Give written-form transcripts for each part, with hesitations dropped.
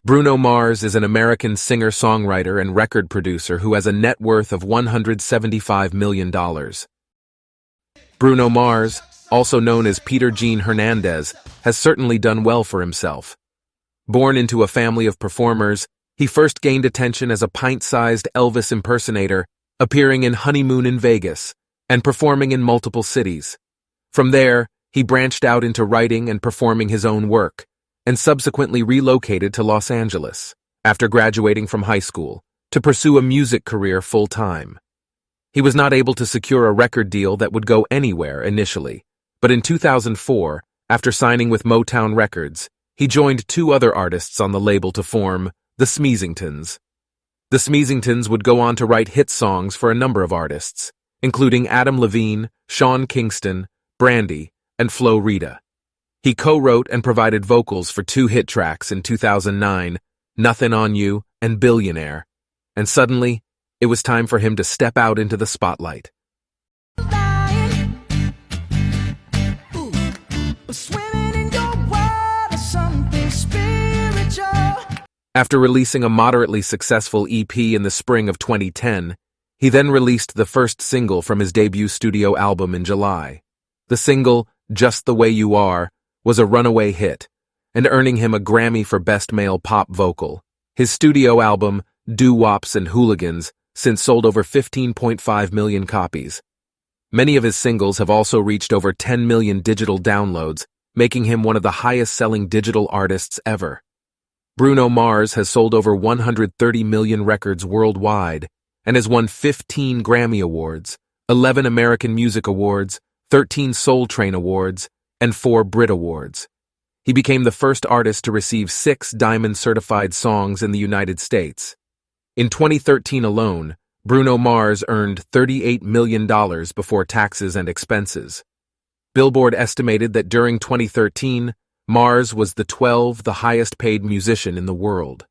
Bruno Mars is an American singer-songwriter and record producer who has a net worth of $175 million. Bruno Mars, also known as Peter Gene Hernandez, has certainly done well for himself. Born into a family of performers, he first gained attention as a pint-sized Elvis impersonator, appearing in Honeymoon in Vegas, and performing in multiple cities. From there, he branched out into writing and performing his own work, and subsequently relocated to Los Angeles, after graduating from high school, to pursue a music career full-time. He was not able to secure a record deal that would go anywhere initially, but in 2004, after signing with Motown Records, he joined two other artists on the label to form the Smeezingtons. The Smeezingtons would go on to write hit songs for a number of artists, including Adam Levine, Sean Kingston, Brandy, and Flo Rida. He co-wrote and provided vocals for two hit tracks in 2009, Nothing on You and Billionaire, and suddenly, it was time for him to step out into the spotlight. After releasing a moderately successful EP in the spring of 2010, he then released the first single from his debut studio album in July. The single, Just the Way You Are, was a runaway hit, and earning him a Grammy for Best Male Pop Vocal. His studio album, Doo-Wops and Hooligans, since sold over 15.5 million copies. Many of his singles have also reached over 10 million digital downloads, making him one of the highest-selling digital artists ever. Bruno Mars has sold over 130 million records worldwide and has won 15 Grammy Awards, 11 American Music Awards, 13 Soul Train Awards, and 4 Brit Awards. He became the first artist to receive 6 Diamond-certified songs in the United States. In 2013 alone, Bruno Mars earned $38 million before taxes and expenses. Billboard estimated that during 2013, Mars was the 12th highest-paid musician in the world.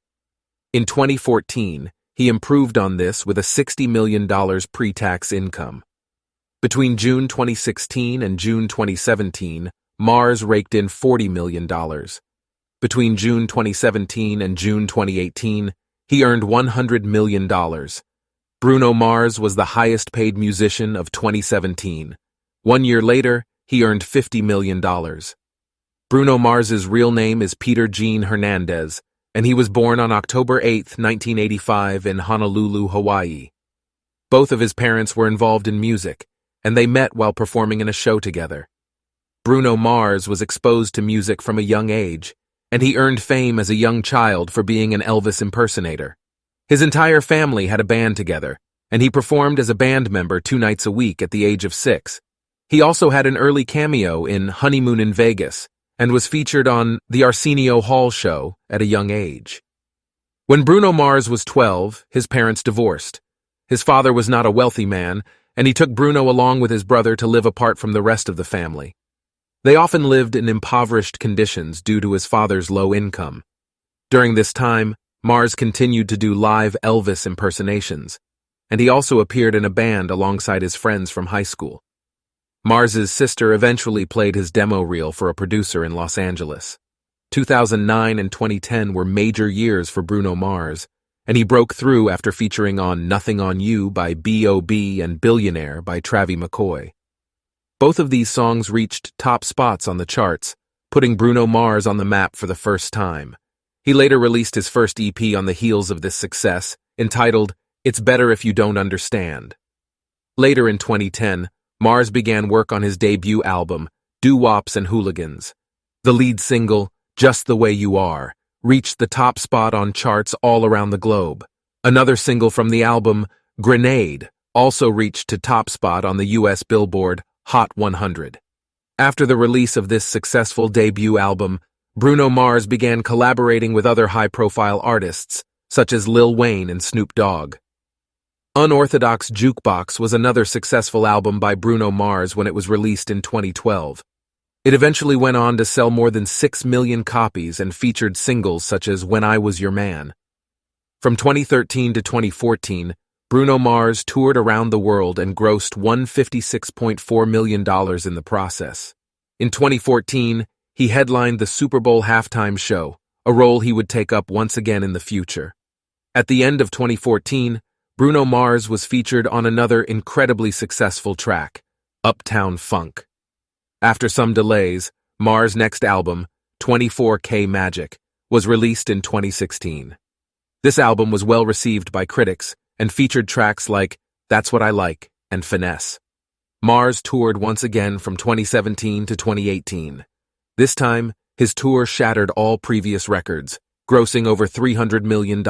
In 2014, he improved on this with a $60 million pre-tax income. Between June 2016 and June 2017, Mars raked in $40 million. Between June 2017 and June 2018, he earned $100 million. Bruno Mars was the highest-paid musician of 2017. 1 year later, he earned $50 million. Bruno Mars's real name is Peter Gene Hernandez, and he was born on October 8, 1985 in Honolulu, Hawaii. Both of his parents were involved in music, and they met while performing in a show together. Bruno Mars was exposed to music from a young age, and he earned fame as a young child for being an Elvis impersonator. His entire family had a band together, and he performed as a band member 2 nights a week at the age of 6. He also had an early cameo in Honeymoon in Vegas, and was featured on The Arsenio Hall Show at a young age. When Bruno Mars was 12, his parents divorced. His father was not a wealthy man, and he took Bruno along with his brother to live apart from the rest of the family. They often lived in impoverished conditions due to his father's low income. During this time, Mars continued to do live Elvis impersonations, and he also appeared in a band alongside his friends from high school. Mars's sister eventually played his demo reel for a producer in Los Angeles. 2009 and 2010 were major years for Bruno Mars, and he broke through after featuring on Nothing on You by B.O.B. and Billionaire by Travie McCoy. Both of these songs reached top spots on the charts, putting Bruno Mars on the map for the first time. He later released his first EP on the heels of this success, entitled It's Better If You Don't Understand. Later in 2010, Mars began work on his debut album, Doo-Wops and Hooligans. The lead single, Just the Way You Are, reached the top spot on charts all around the globe. Another single from the album, Grenade, also reached to top spot on the U.S. Billboard Hot 100. After the release of this successful debut album, Bruno Mars began collaborating with other high-profile artists, such as Lil Wayne and Snoop Dogg. Unorthodox Jukebox was another successful album by Bruno Mars when it was released in 2012. It eventually went on to sell more than 6 million copies and featured singles such as When I Was Your Man. From 2013 to 2014, Bruno Mars toured around the world and grossed $156.4 million in the process. In 2014, he headlined the Super Bowl halftime show, a role he would take up once again in the future. At the end of 2014, Bruno Mars was featured on another incredibly successful track, Uptown Funk. After some delays, Mars' next album, 24K Magic, was released in 2016. This album was well received by critics and featured tracks like That's What I Like and Finesse. Mars toured once again from 2017 to 2018. This time, his tour shattered all previous records, grossing over $300 million.